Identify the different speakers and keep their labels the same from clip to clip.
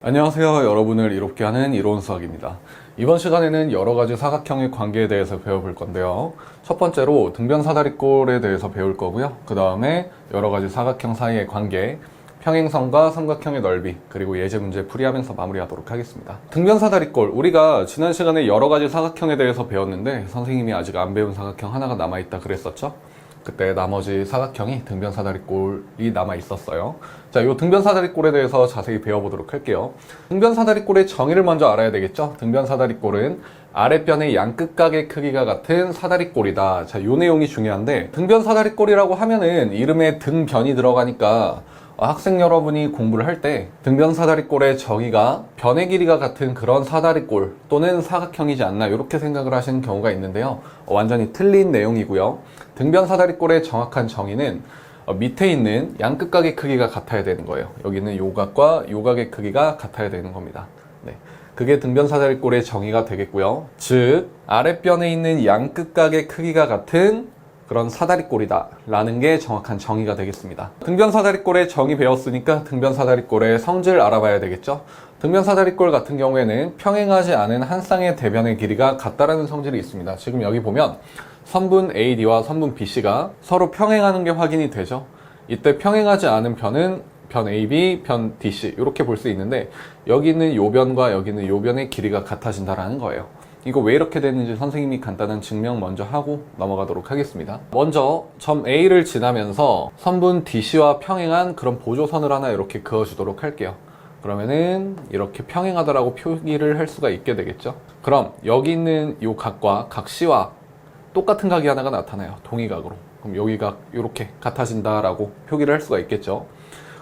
Speaker 1: 안녕하세요. 여러분을 이롭게 하는 이로운 수학입니다. 이번 시간에는 여러가지 사각형의 관계에 대해서 배워볼 건데요. 첫 번째로 등변사다리꼴에 대해서 배울 거고요. 그 다음에 여러가지 사각형 사이의 관계, 평행선과 삼각형의 넓이, 그리고 예제 문제 풀이하면서 마무리하도록 하겠습니다. 등변사다리꼴, 우리가 지난 시간에 여러가지 사각형에 대해서 배웠는데 선생님이 아직 안 배운 사각형 하나가 남아있다 그랬었죠? 그때 나머지 사각형이 등변사다리꼴이 남아 있었어요. 자, 이 등변사다리꼴에 대해서 자세히 배워보도록 할게요. 등변사다리꼴의 정의를 먼저 알아야 되겠죠? 등변사다리꼴은 아랫변의 양끝각의 크기가 같은 사다리꼴이다. 자, 이 내용이 중요한데, 등변사다리꼴이라고 하면은 이름에 등변이 들어가니까 학생 여러분이 공부를 할 때 등변사다리꼴의 정의가 변의 길이가 같은 그런 사다리꼴 또는 사각형이지 않나 이렇게 생각을 하시는 경우가 있는데요. 완전히 틀린 내용이고요. 등변사다리꼴의 정확한 정의는 밑에 있는 양끝각의 크기가 같아야 되는 거예요. 여기 있는 요각과 요각의 크기가 같아야 되는 겁니다. 네. 그게 등변사다리꼴의 정의가 되겠고요. 즉 아랫변에 있는 양끝각의 크기가 같은 그런 사다리꼴이다 라는 게 정확한 정의가 되겠습니다. 등변사다리꼴의 정의 배웠으니까 등변사다리꼴의 성질 알아봐야 되겠죠. 등변사다리꼴 같은 경우에는 평행하지 않은 한 쌍의 대변의 길이가 같다라는 성질이 있습니다. 지금 여기 보면 선분 AD와 선분 BC가 서로 평행하는 게 확인이 되죠. 이때 평행하지 않은 변은 변 AB, 변 DC 이렇게 볼 수 있는데 여기 있는 요 변과 여기 있는 요 변의 길이가 같아진다라는 거예요. 이거 왜 이렇게 됐는지 선생님이 간단한 증명 먼저 하고 넘어가도록 하겠습니다. 먼저 점 A를 지나면서 선분 DC와 평행한 그런 보조선을 하나 이렇게 그어주도록 할게요. 그러면은 이렇게 평행하다라고 표기를 할 수가 있게 되겠죠. 그럼 여기 있는 이 각과 각 C와 똑같은 각이 하나가 나타나요. 동의각으로. 그럼 여기 각 이렇게 같아진다라고 표기를 할 수가 있겠죠.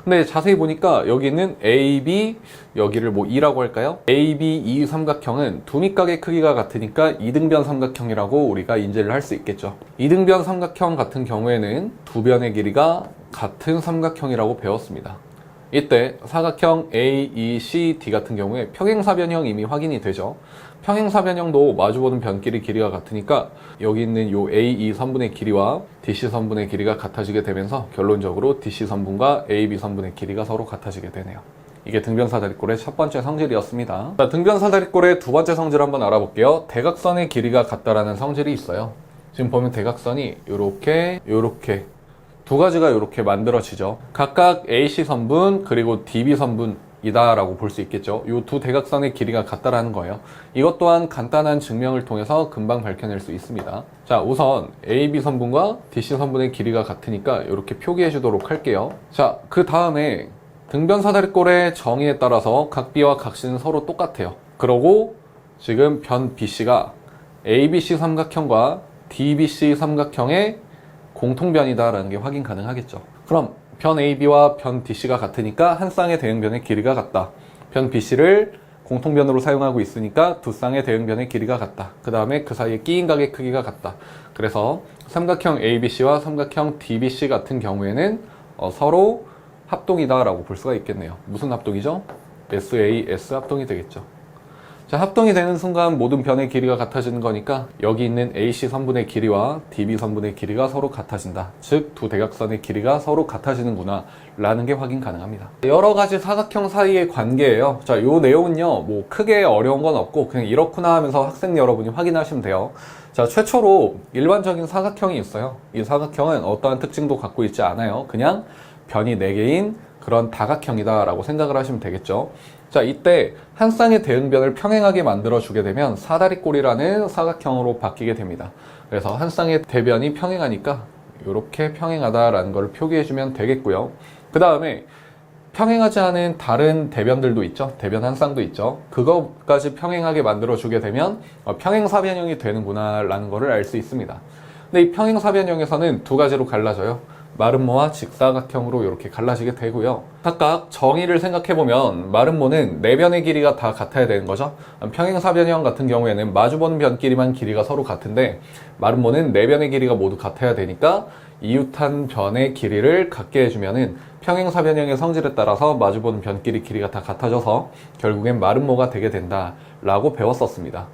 Speaker 1: 근데 자세히 보니까 여기 있는 AB, 여기를 뭐 2라고 할까요? AB, 2 삼각형은 두 밑각의 크기가 같으니까 이등변 삼각형이라고 우리가 인지를 할 수 있겠죠. 이등변 삼각형 같은 경우에는 두 변의 길이가 같은 삼각형이라고 배웠습니다. 이때 사각형 A, E, C, D 같은 경우에 평행사변형 이미 확인이 되죠. 평행사변형도 마주보는 변끼리 길이가 같으니까 여기 있는 요 AE 선분의 길이와 DC 선분의 길이가 같아지게 되면서 결론적으로 DC 선분과 AB 선분의 길이가 서로 같아지게 되네요. 이게 등변사다리꼴의 첫 번째 성질이었습니다. 자, 등변사다리꼴의 두 번째 성질 한번 알아볼게요. 대각선의 길이가 같다라는 성질이 있어요. 지금 보면 대각선이 요렇게 두 가지가 이렇게 만들어지죠. 각각 AC 선분 그리고 DB 선분이다 라고 볼 수 있겠죠. 이 두 대각선의 길이가 같다라는 거예요. 이것 또한 간단한 증명을 통해서 금방 밝혀낼 수 있습니다. 자, 우선 AB 선분과 DC 선분의 길이가 같으니까 이렇게 표기해 주도록 할게요. 자, 그 다음에 등변사다리꼴의 정의에 따라서 각 B와 각 C는 서로 똑같아요. 그러고 지금 변 BC가 ABC 삼각형과 DBC 삼각형의 공통변이다라는 게 확인 가능하겠죠. 그럼 변 AB와 변 DC가 같으니까 한 쌍의 대응변의 길이가 같다. 변 BC를 공통변으로 사용하고 있으니까 두 쌍의 대응변의 길이가 같다. 그 다음에 그 사이에 끼인 각의 크기가 같다. 그래서 삼각형 ABC와 삼각형 DBC 같은 경우에는 서로 합동이다라고 볼 수가 있겠네요. 무슨 합동이죠? SAS 합동이 되겠죠. 자, 합동이 되는 순간 모든 변의 길이가 같아지는 거니까 여기 있는 AC 선분의 길이와 DB 선분의 길이가 서로 같아진다. 즉, 두 대각선의 길이가 서로 같아지는구나 라는 게 확인 가능합니다. 여러 가지 사각형 사이의 관계예요. 자, 요 내용은요, 뭐 크게 어려운 건 없고 그냥 이렇구나 하면서 학생 여러분이 확인하시면 돼요. 자, 최초로 일반적인 사각형이 있어요. 이 사각형은 어떠한 특징도 갖고 있지 않아요. 그냥 변이 4개인 그런 다각형이다 라고 생각을 하시면 되겠죠. 자, 이때 한 쌍의 대응변을 평행하게 만들어 주게 되면 사다리꼴이라는 사각형으로 바뀌게 됩니다. 그래서 한 쌍의 대변이 평행하니까 이렇게 평행하다라는 걸 표기해 주면 되겠고요. 그 다음에 평행하지 않은 다른 대변들도 있죠. 대변 한 쌍도 있죠. 그거까지 평행하게 만들어 주게 되면 평행사변형이 되는구나 라는 거를 알 수 있습니다. 근데 이 평행사변형에서는 두 가지로 갈라져요. 마름모와 직사각형으로 이렇게 갈라지게 되고요. 각각 정의를 생각해보면 마름모는 네 변의 길이가 다 같아야 되는 거죠. 평행사변형 같은 경우에는 마주보는 변끼리만 길이가 서로 같은데 마름모는 네 변의 길이가 모두 같아야 되니까 이웃한 변의 길이를 같게 해주면은 평행사변형의 성질에 따라서 마주보는 변끼리 길이가 다 같아져서 결국엔 마름모가 되게 된다 라고 배웠었습니다.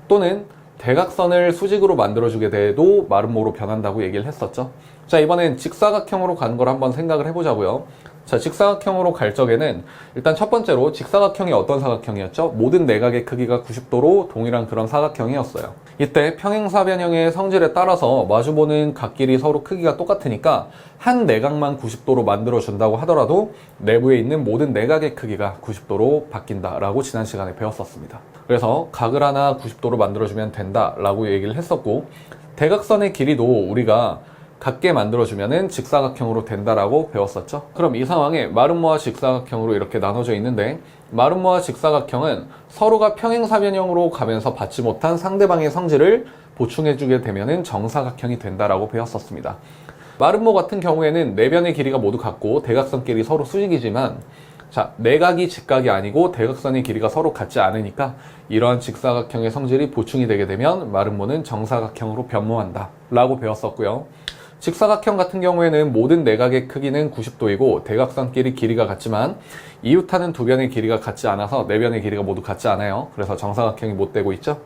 Speaker 1: 또는 대각선을 수직으로 만들어주게 돼도 마름모로 변한다고 얘기를 했었죠. 자, 이번엔 직사각형으로 가는 걸 한번 생각을 해보자고요. 자, 직사각형으로 갈 적에는 일단 첫 번째로 직사각형이 어떤 사각형이었죠? 모든 내각의 크기가 90도로 동일한 그런 사각형이었어요. 이때 평행사변형의 성질에 따라서 마주보는 각끼리 서로 크기가 똑같으니까 한 내각만 90도로 만들어준다고 하더라도 내부에 있는 모든 내각의 크기가 90도로 바뀐다라고 지난 시간에 배웠었습니다. 그래서 각을 하나 90도로 만들어주면 된다라고 얘기를 했었고, 대각선의 길이도 우리가 같게 만들어주면은 직사각형으로 된다라고 배웠었죠. 그럼 이 상황에 마름모와 직사각형으로 이렇게 나눠져 있는데, 마름모와 직사각형은 서로가 평행사변형으로 가면서 받지 못한 상대방의 성질을 보충해주게 되면은 정사각형이 된다라고 배웠었습니다. 마름모 같은 경우에는 내변의 길이가 모두 같고 대각선끼리 서로 수직이지만, 자, 내각이 직각이 아니고 대각선의 길이가 서로 같지 않으니까 이러한 직사각형의 성질이 보충이 되게 되면 마름모는 정사각형으로 변모한다 라고 배웠었고요. 직사각형 같은 경우에는 모든 내각의 크기는 90도이고 대각선끼리 길이가 같지만 이웃하는 두 변의 길이가 같지 않아서 네 변의 길이가 모두 같지 않아요. 그래서 정사각형이 못 되고 있죠.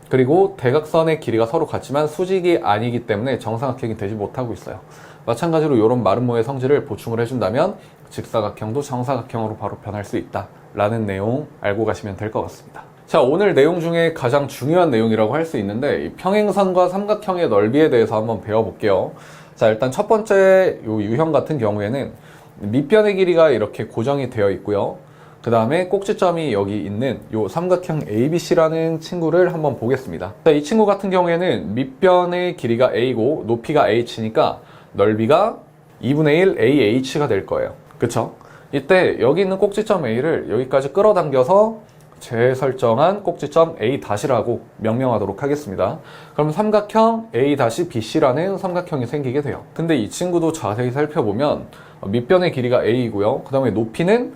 Speaker 1: 그리고 대각선의 길이가 서로 같지만 수직이 아니기 때문에 정사각형이 되지 못하고 있어요. 마찬가지로 이런 마름모의 성질을 보충을 해준다면 직사각형도 정사각형으로 바로 변할 수 있다 라는 내용 알고 가시면 될 것 같습니다. 자, 오늘 내용 중에 가장 중요한 내용이라고 할 수 있는데, 이 평행선과 삼각형의 넓이에 대해서 한번 배워볼게요. 자, 일단 첫 번째 요 유형 같은 경우에는 밑변의 길이가 이렇게 고정이 되어 있고요. 그 다음에 꼭지점이 여기 있는 요 삼각형 ABC라는 친구를 한번 보겠습니다. 자, 이 친구 같은 경우에는 밑변의 길이가 A고 높이가 H니까 넓이가 2분의 1 AH가 될 거예요. 그쵸? 이때 여기 있는 꼭지점 A를 여기까지 끌어당겨서 재설정한 꼭지점 A-라고 명명하도록 하겠습니다. 그럼 삼각형 A-BC라는 삼각형이 생기게 돼요. 근데 이 친구도 자세히 살펴보면 밑변의 길이가 A이고요. 그 다음에 높이는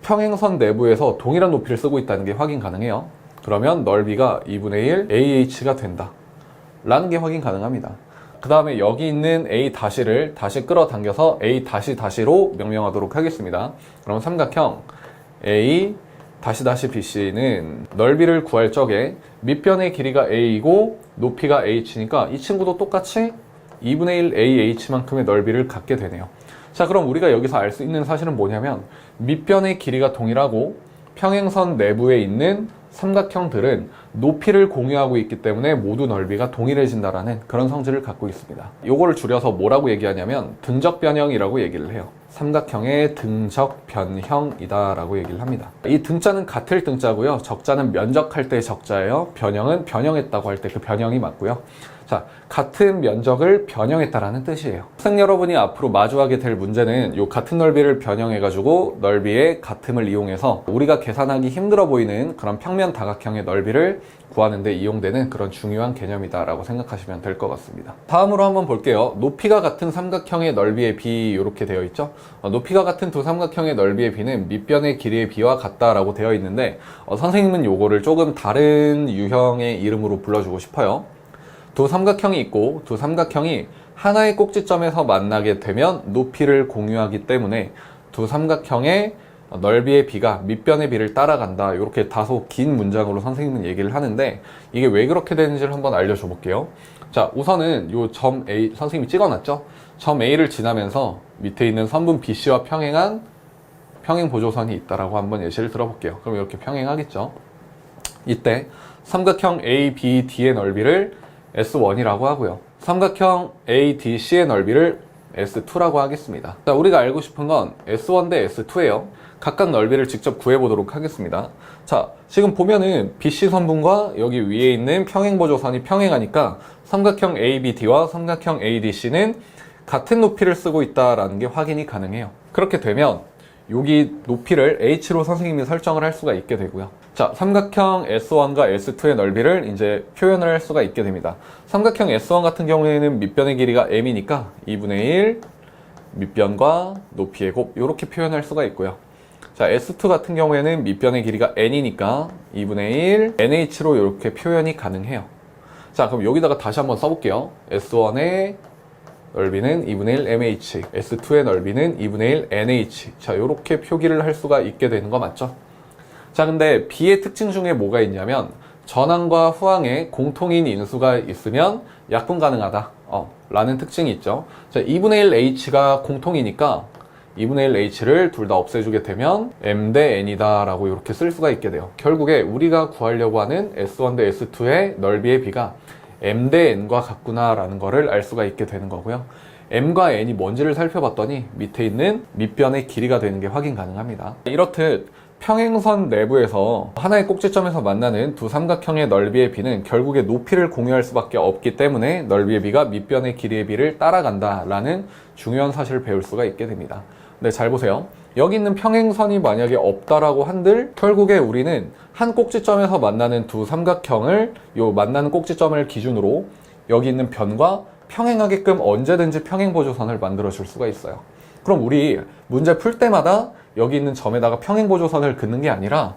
Speaker 1: 평행선 내부에서 동일한 높이를 쓰고 있다는 게 확인 가능해요. 그러면 넓이가 2분의 1 AH가 된다 라는 게 확인 가능합니다. 그 다음에 여기 있는 A-를 다시 끌어당겨서 A-로 명명하도록 하겠습니다. 그럼 삼각형 A BC는 넓이를 구할 적에 밑변의 길이가 A이고 높이가 H니까 이 친구도 똑같이 2분의 1 AH만큼의 넓이를 갖게 되네요. 자, 그럼 우리가 여기서 알 수 있는 사실은 뭐냐면 밑변의 길이가 동일하고 평행선 내부에 있는 삼각형들은 높이를 공유하고 있기 때문에 모두 넓이가 동일해진다라는 그런 성질을 갖고 있습니다. 요거를 줄여서 뭐라고 얘기하냐면 등적변형이라고 얘기를 해요. 삼각형의 등적변형이다 라고 얘기를 합니다. 이 등자는 같을 등자고요. 적자는 면적할 때의 적자예요. 변형은 변형했다고 할 때 그 변형이 맞고요. 자, 같은 면적을 변형했다라는 뜻이에요. 학생 여러분이 앞으로 마주하게 될 문제는 이 같은 넓이를 변형해가지고 넓이의 같음을 이용해서 우리가 계산하기 힘들어 보이는 그런 평면 다각형의 넓이를 구하는 데 이용되는 그런 중요한 개념이다 라고 생각하시면 될 것 같습니다. 다음으로 한번 볼게요. 높이가 같은 삼각형의 넓이의 비 이렇게 되어 있죠. 높이가 같은 두 삼각형의 넓이의 비는 밑변의 길이의 비와 같다라고 되어 있는데 선생님은 요거를 조금 다른 유형의 이름으로 불러주고 싶어요. 두 삼각형이 있고 두 삼각형이 하나의 꼭지점에서 만나게 되면 높이를 공유하기 때문에 두 삼각형의 넓이의 비가 밑변의 비를 따라간다. 이렇게 다소 긴 문장으로 선생님은 얘기를 하는데 이게 왜 그렇게 되는지를 한번 알려줘 볼게요. 자, 우선은 요 점 A 선생님이 찍어놨죠? 점 A를 지나면서 밑에 있는 선분 BC와 평행한 평행 보조선이 있다라고 한번 예시를 들어볼게요. 그럼 이렇게 평행하겠죠? 이때 삼각형 ABD의 넓이를 S1이라고 하고요. 삼각형 ADC의 넓이를 S2라고 하겠습니다. 자, 우리가 알고 싶은 건 S1 대 S2예요. 각각 넓이를 직접 구해보도록 하겠습니다. 자, 지금 보면은 BC 선분과 여기 위에 있는 평행보조선이 평행하니까 삼각형 ABD와 삼각형 ADC는 같은 높이를 쓰고 있다는 게 확인이 가능해요. 그렇게 되면 여기 높이를 H로 선생님이 설정을 할 수가 있게 되고요. 자, 삼각형 S1과 S2의 넓이를 이제 표현을 할 수가 있게 됩니다. 삼각형 S1 같은 경우에는 밑변의 길이가 M이니까 2분의 1 밑변과 높이의 곱 이렇게 표현할 수가 있고요. 자, S2 같은 경우에는 밑변의 길이가 N이니까 2분의 1 NH로 이렇게 표현이 가능해요. 자, 그럼 여기다가 다시 한번 써볼게요. S1의 넓이는 2분의 1 MH, S2의 넓이는 2분의 1 NH. 자, 이렇게 표기를 할 수가 있게 되는 거 맞죠? 자, 근데 B의 특징 중에 뭐가 있냐면 전항과 후항에 공통인 인수가 있으면 약분 가능하다 라는 특징이 있죠. 자, 2분의 1 H가 공통이니까 2분의 1 h를 둘 다 없애주게 되면 m 대 n이다 라고 이렇게 쓸 수가 있게 돼요. 결국에 우리가 구하려고 하는 S1 대 S2의 넓이의 비가 m 대 n과 같구나 라는 거를 알 수가 있게 되는 거고요. m과 n이 뭔지를 살펴봤더니 밑에 있는 밑변의 길이가 되는 게 확인 가능합니다. 이렇듯 평행선 내부에서 하나의 꼭지점에서 만나는 두 삼각형의 넓이의 비는 결국에 높이를 공유할 수밖에 없기 때문에 넓이의 비가 밑변의 길이의 비를 따라간다 라는 중요한 사실을 배울 수가 있게 됩니다. 근데 잘 보세요. 여기 있는 평행선이 만약에 없다라고 한들 결국에 우리는 한 꼭지점에서 만나는 두 삼각형을 요 만나는 꼭지점을 기준으로 여기 있는 변과 평행하게끔 언제든지 평행보조선을 만들어 줄 수가 있어요. 그럼 우리 문제 풀 때마다 여기 있는 점에다가 평행보조선을 긋는 게 아니라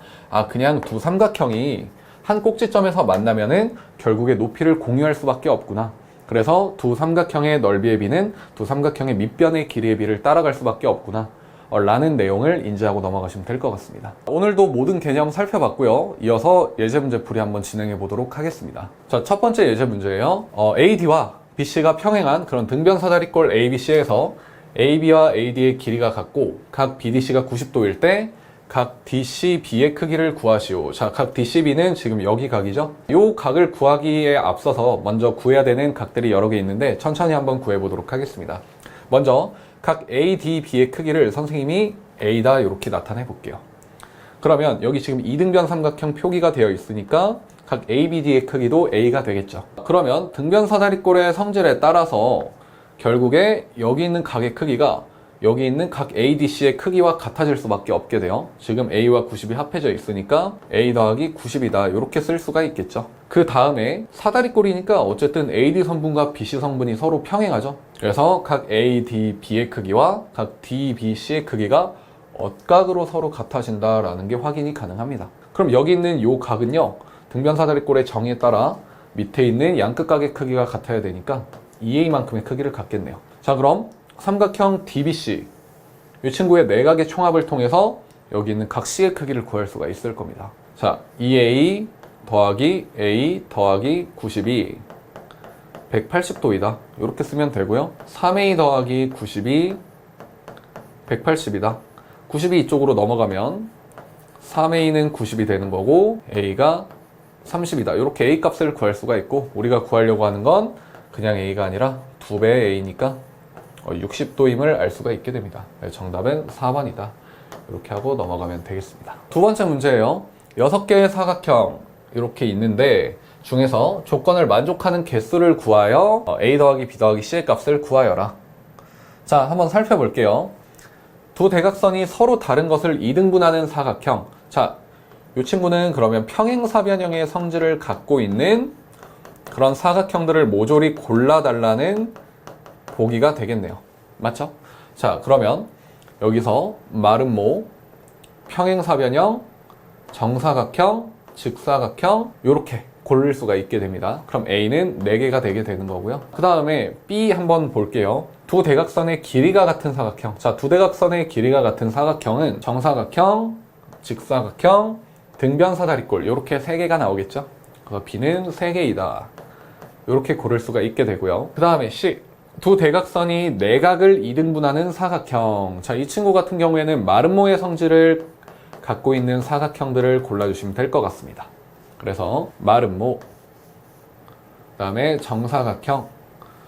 Speaker 1: 그냥 두 삼각형이 한 꼭지점에서 만나면은 결국에 높이를 공유할 수밖에 없구나. 그래서 두 삼각형의 넓이의 비는 두 삼각형의 밑변의 길이의 비를 따라갈 수밖에 없구나 라는 내용을 인지하고 넘어가시면 될 것 같습니다. 오늘도 모든 개념 살펴봤고요. 이어서 예제 문제 풀이 한번 진행해 보도록 하겠습니다. 자, 첫 번째 예제 문제예요. AD와 BC가 평행한 그런 등변사다리꼴 ABC에서 AB와 AD의 길이가 같고 각 BDC가 90도일 때 각 DCB의 크기를 구하시오. 자, 각 DCB는 지금 여기 각이죠. 이 각을 구하기에 앞서서 먼저 구해야 되는 각들이 여러 개 있는데 천천히 한번 구해보도록 하겠습니다. 먼저 각 ADB의 크기를 선생님이 A다 이렇게 나타내 볼게요. 그러면 여기 지금 이등변 삼각형 표기가 되어 있으니까 각 ABD의 크기도 A가 되겠죠. 그러면 등변사다리꼴의 성질에 따라서 결국에 여기 있는 각의 크기가 여기 있는 각 ADC의 크기와 같아질 수밖에 없게 돼요. 지금 A와 90이 합해져 있으니까 A 더하기 90이다 이렇게 쓸 수가 있겠죠. 그 다음에 사다리꼴이니까 어쨌든 AD 성분과 BC 성분이 서로 평행하죠. 그래서 각 ADB의 크기와 각 DBC의 크기가 엇각으로 서로 같아진다라는 게 확인이 가능합니다. 그럼 여기 있는 이 각은요, 등변사다리꼴의 정의에 따라 밑에 있는 양끝각의 크기가 같아야 되니까 2A만큼의 크기를 갖겠네요. 자, 그럼 삼각형 DBC 이 친구의 내각의 총합을 통해서 여기 있는 각 C의 크기를 구할 수가 있을 겁니다. 자, 2A 더하기 A 더하기 92 180도이다 이렇게 쓰면 되고요. 3A 더하기 92 180이다. 90이 이쪽으로 넘어가면 3A는 90이 되는 거고 A가 30이다. 이렇게 A 값을 구할 수가 있고 우리가 구하려고 하는 건 그냥 A가 아니라 2배의 A니까 60도임을 알 수가 있게 됩니다. 정답은 4번이다. 이렇게 하고 넘어가면 되겠습니다. 두 번째 문제예요. 6개의 사각형 이렇게 있는데 중에서 조건을 만족하는 개수를 구하여 A 더하기 B 더하기 C의 값을 구하여라. 자, 한번 살펴볼게요. 두 대각선이 서로 다른 것을 이등분하는 사각형. 자, 이 친구는 그러면 평행사변형의 성질을 갖고 있는 그런 사각형들을 모조리 골라달라는 보기가 되겠네요. 맞죠? 자, 그러면 여기서 마름모, 평행사변형, 정사각형, 직사각형 이렇게 고를 수가 있게 됩니다. 그럼 A는 4개가 되게 되는 거고요. 그 다음에 B 한번 볼게요. 두 대각선의 길이가 같은 사각형. 자, 두 대각선의 길이가 같은 사각형은 정사각형, 직사각형, 등변사다리꼴 이렇게 3개가 나오겠죠. 그래서 B는 3개이다. 이렇게 고를 수가 있게 되고요. 그 다음에 C. 두 대각선이 내각을 이등분하는 사각형. 자, 이 친구 같은 경우에는 마름모의 성질을 갖고 있는 사각형들을 골라주시면 될 것 같습니다. 그래서 마름모, 그 다음에 정사각형.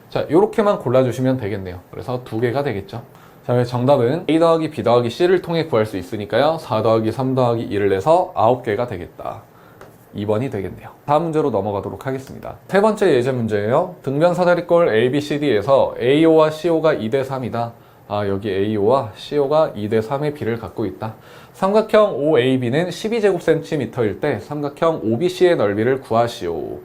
Speaker 1: 자, 요렇게만 골라주시면 되겠네요. 그래서 2개가 되겠죠. 자, 정답은 A 더하기 B 더하기 C를 통해 구할 수 있으니까요. 4 더하기 3 더하기 2를 내서 9개가 되겠다. 2번이 되겠네요. 다음 문제로 넘어가도록 하겠습니다. 세 번째 예제 문제예요. 등변사다리꼴 ABCD에서 AO와 CO가 2대 3이다. 여기 AO와 CO가 2대 3의 비를 갖고 있다. 삼각형 OAB는 12제곱cm일 때 삼각형 OBC의 넓이를 구하시오.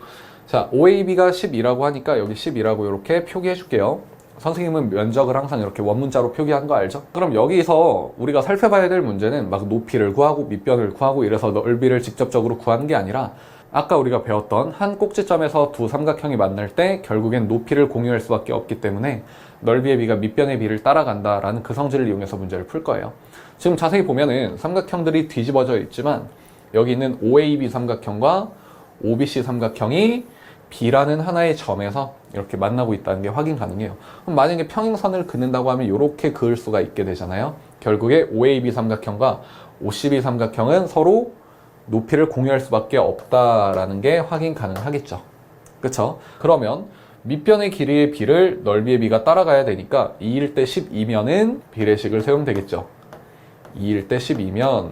Speaker 1: 자, OAB가 12라고 하니까 여기 12라고 이렇게 표기해 줄게요. 선생님은 면적을 항상 이렇게 원문자로 표기한 거 알죠? 그럼 여기서 우리가 살펴봐야 될 문제는 막 높이를 구하고 밑변을 구하고 이래서 넓이를 직접적으로 구하는 게 아니라 아까 우리가 배웠던 한 꼭지점에서 두 삼각형이 만날 때 결국엔 높이를 공유할 수밖에 없기 때문에 넓이의 비가 밑변의 비를 따라간다라는 그 성질을 이용해서 문제를 풀 거예요. 지금 자세히 보면은 삼각형들이 뒤집어져 있지만 여기 있는 OAB 삼각형과 OBC 삼각형이 B라는 하나의 점에서 이렇게 만나고 있다는 게 확인 가능해요. 그럼 만약에 평행선을 긋는다고 하면 이렇게 그을 수가 있게 되잖아요. 결국에 OAB 삼각형과 OCB 삼각형은 서로 높이를 공유할 수밖에 없다라는 게 확인 가능하겠죠. 그쵸? 그러면 밑변의 길이의 B를 넓이의 B가 따라가야 되니까 2일 때 12면은 비례식을 세우면 되겠죠. 2일 때 12면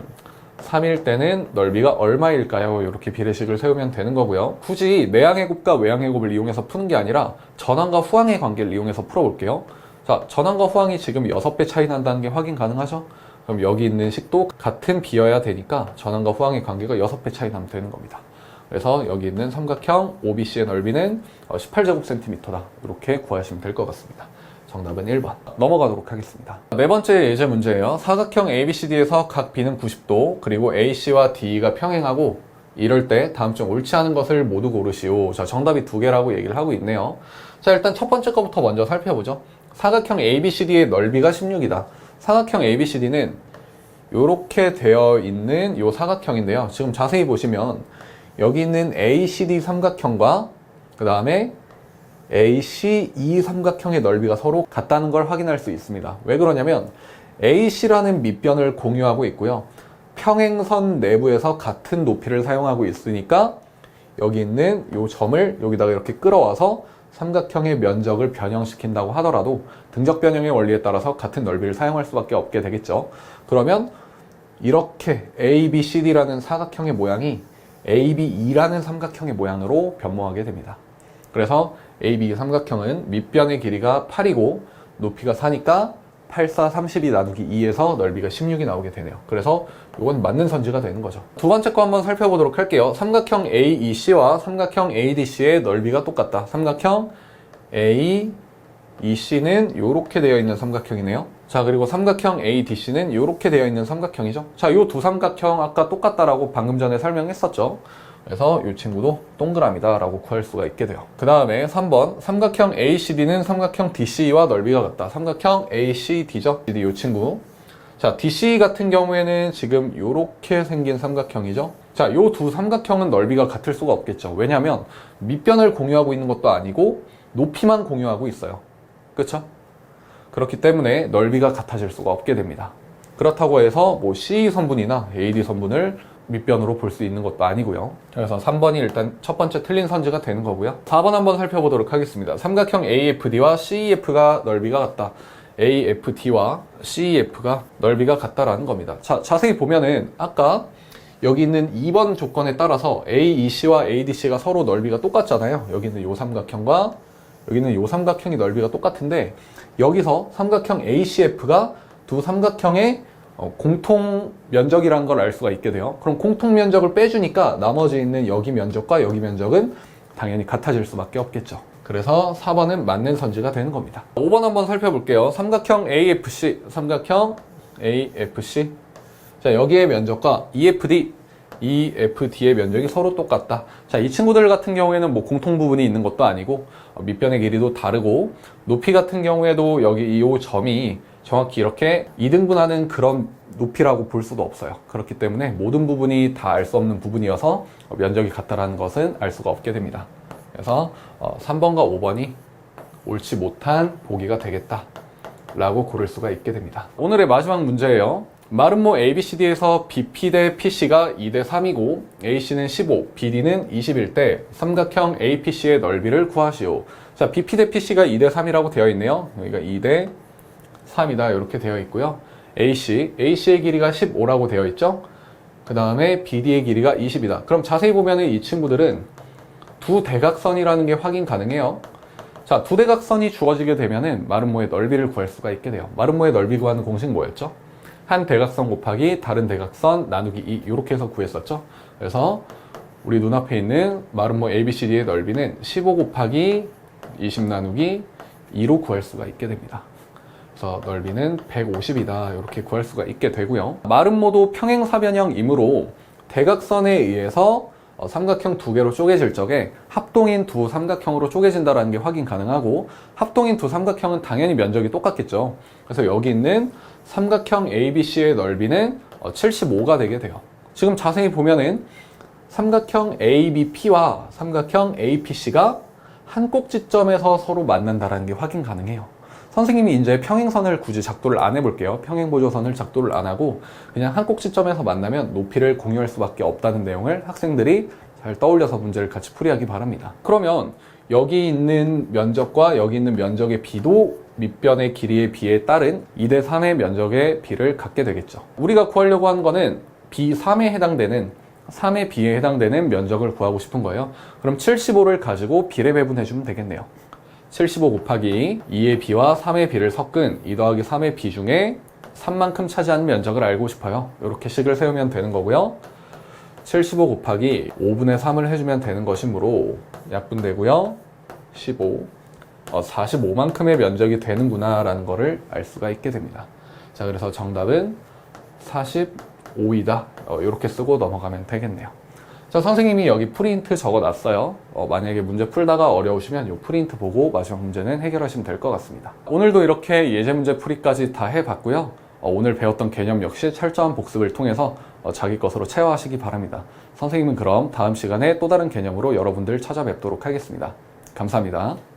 Speaker 1: 3일 때는 넓이가 얼마일까요? 이렇게 비례식을 세우면 되는 거고요. 굳이 내항의 곱과 외항의 곱을 이용해서 푸는 게 아니라 전항과 후항의 관계를 이용해서 풀어볼게요. 자, 전항과 후항이 지금 6배 차이 난다는 게 확인 가능하죠? 그럼 여기 있는 식도 같은 B여야 되니까 전항과 후항의 관계가 6배 차이 나면 되는 겁니다. 그래서 여기 있는 삼각형 OBC의 넓이는 18제곱cm다. 이렇게 구하시면 될 것 같습니다. 정답은 1번. 넘어가도록 하겠습니다. 네 번째 예제 문제예요. 사각형 ABCD에서 각 B는 90도, 그리고 AC와 DE가 평행하고 이럴 때 다음 중 옳지 않은 것을 모두 고르시오. 자, 정답이 두 개라고 얘기를 하고 있네요. 자, 일단 첫 번째 거부터 먼저 살펴보죠. 사각형 ABCD의 넓이가 16이다. 사각형 ABCD는 이렇게 되어 있는 이 사각형인데요. 지금 자세히 보시면 여기 있는 ACD 삼각형과 그 다음에 ACE 삼각형의 넓이가 서로 같다는 걸 확인할 수 있습니다. 왜 그러냐면 AC라는 밑변을 공유하고 있고요. 평행선 내부에서 같은 높이를 사용하고 있으니까 여기 있는 이 점을 여기다가 이렇게 끌어와서 삼각형의 면적을 변형시킨다고 하더라도 등적 변형의 원리에 따라서 같은 넓이를 사용할 수밖에 없게 되겠죠. 그러면 이렇게 ABCD라는 사각형의 모양이 ABE라는 삼각형의 모양으로 변모하게 됩니다. 그래서 AB 삼각형은 밑변의 길이가 8이고 높이가 4니까 8, 4, 32 나누기 2에서 넓이가 16이 나오게 되네요. 그래서 이건 맞는 선지가 되는 거죠. 두 번째 거 한번 살펴보도록 할게요. 삼각형 AEC와 삼각형 ADC의 넓이가 똑같다. 삼각형 AEC는 이렇게 되어 있는 삼각형이네요. 자, 그리고 삼각형 ADC는 이렇게 되어 있는 삼각형이죠. 자, 이 두 삼각형 아까 똑같다라고 방금 전에 설명했었죠. 그래서 이 친구도 동그라미다 라고 구할 수가 있게 돼요. 그 다음에 3번 삼각형 ACD는 삼각형 DCE와 넓이가 같다. 삼각형 ACD죠. 이 친구. 자, DCE 같은 경우에는 지금 이렇게 생긴 삼각형이죠. 자, 이 두 삼각형은 넓이가 같을 수가 없겠죠. 왜냐하면 밑변을 공유하고 있는 것도 아니고 높이만 공유하고 있어요. 그렇죠? 그렇기 때문에 넓이가 같아질 수가 없게 됩니다. 그렇다고 해서 뭐 CE 선분이나 AD 선분을 밑변으로 볼 수 있는 것도 아니고요. 그래서 3번이 일단 첫 번째 틀린 선지가 되는 거고요. 4번 한번 살펴보도록 하겠습니다. 삼각형 AFD와 CEF가 넓이가 같다. AFD와 CEF가 넓이가 같다라는 겁니다. 자, 자세히 보면은 아까 여기 있는 2번 조건에 따라서 AEC와 ADC가 서로 넓이가 똑같잖아요. 여기 있는 이 삼각형과 여기 있는 이 삼각형이 넓이가 똑같은데 여기서 삼각형 ACF가 두 삼각형의 공통 면적이라는 걸 알 수가 있게 돼요. 그럼 공통 면적을 빼주니까 나머지 있는 여기 면적과 여기 면적은 당연히 같아질 수밖에 없겠죠. 그래서 4번은 맞는 선지가 되는 겁니다. 5번 한번 살펴볼게요. 삼각형 AFC, 삼각형 AFC. 자, 여기의 면적과 EFD, EFD의 면적이 서로 똑같다. 자, 이 친구들 같은 경우에는 뭐 공통 부분이 있는 것도 아니고 밑변의 길이도 다르고 높이 같은 경우에도 여기 이 점이 정확히 이렇게 2등분하는 그런 높이라고 볼 수도 없어요. 그렇기 때문에 모든 부분이 다 알 수 없는 부분이어서 면적이 같다라는 것은 알 수가 없게 됩니다. 그래서 3번과 5번이 옳지 못한 보기가 되겠다 라고 고를 수가 있게 됩니다. 오늘의 마지막 문제예요. 마름모 ABCD에서 BP 대 PC가 2대 3이고 AC는 15, BD는 21 때 삼각형 APC의 넓이를 구하시오. 자, BP 대 PC가 2대 3이라고 되어 있네요. 여기가 2대 3이다 이렇게 되어 있고요. AC의 길이가 15라고 되어 있죠. 그 다음에 BD의 길이가 20이다. 그럼 자세히 보면 이 친구들은 두 대각선이라는 게 확인 가능해요. 자, 두 대각선이 주어지게 되면은 마름모의 넓이를 구할 수가 있게 돼요. 마름모의 넓이 구하는 공식 뭐였죠? 한 대각선 곱하기 다른 대각선 나누기 2 이렇게 해서 구했었죠. 그래서 우리 눈앞에 있는 마름모 ABCD의 넓이는 15 곱하기 20 나누기 2로 구할 수가 있게 됩니다. 그래서 넓이는 150이다 이렇게 구할 수가 있게 되고요. 마름모도 평행사변형이므로 대각선에 의해서 삼각형 두 개로 쪼개질 적에 합동인 두 삼각형으로 쪼개진다는 게 확인 가능하고 합동인 두 삼각형은 당연히 면적이 똑같겠죠. 그래서 여기 있는 삼각형 ABC의 넓이는 75가 되게 돼요. 지금 자세히 보면은 삼각형 ABP와 삼각형 APC가 한 꼭지점에서 서로 만난다는 게 확인 가능해요. 선생님이 이제 평행선을 굳이 작도를 안 해볼게요. 평행보조선을 작도를 안 하고 그냥 한 꼭지점에서 만나면 높이를 공유할 수밖에 없다는 내용을 학생들이 잘 떠올려서 문제를 같이 풀이하기 바랍니다. 그러면 여기 있는 면적과 여기 있는 면적의 비도 밑변의 길이의 비에 따른 2대 3의 면적의 비를 갖게 되겠죠. 우리가 구하려고 하는 거는 B3에 해당되는 3의 비에 해당되는 면적을 구하고 싶은 거예요. 그럼 75를 가지고 비례 배분해주면 되겠네요. 75 곱하기 2의 b와 3의 b를 섞은 2 더하기 3의 b 중에 3만큼 차지하는 면적을 알고 싶어요. 이렇게 식을 세우면 되는 거고요. 75 곱하기 5분의 3을 해주면 되는 것이므로 약분되고요. 15, 45만큼의 면적이 되는구나 라는 거를 알 수가 있게 됩니다. 자, 그래서 정답은 45이다. 이렇게 쓰고 넘어가면 되겠네요. 자, 선생님이 여기 프린트 적어놨어요. 만약에 문제 풀다가 어려우시면 이 프린트 보고 마지막 문제는 해결하시면 될 것 같습니다. 오늘도 이렇게 예제 문제 풀이까지 다 해봤고요. 오늘 배웠던 개념 역시 철저한 복습을 통해서 자기 것으로 체화하시기 바랍니다. 선생님은 그럼 다음 시간에 또 다른 개념으로 여러분들 찾아뵙도록 하겠습니다. 감사합니다.